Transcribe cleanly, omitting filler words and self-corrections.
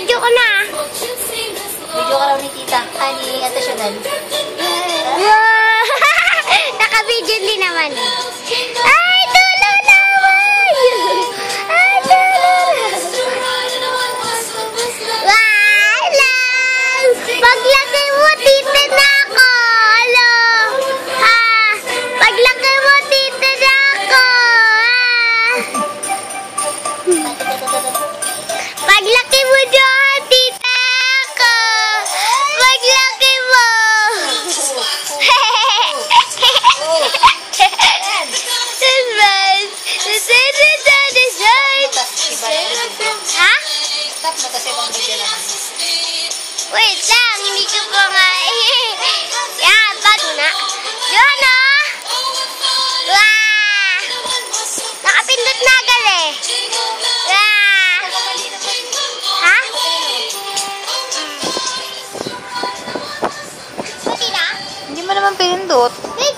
Naka-video ko na. Video ka raw ni tita. Ni Ate Chanel. Naka-video din naman. Ay, tulo naman! Ay, tulo! Wala! Paglaki mo, tita na ako! Alo! Ha? Paglaki mo, tita na ako! Paglaki mo doon, tita ako! Paglaki mo! Ha? Stop mo kasi bang video naman. Wait lang, hindi ko pa nga yan, bago na. Yun o! Wah! Nakapindot na agad eh. Wah! Ha? Pwede na? Hindi mo naman pinindot. Hindi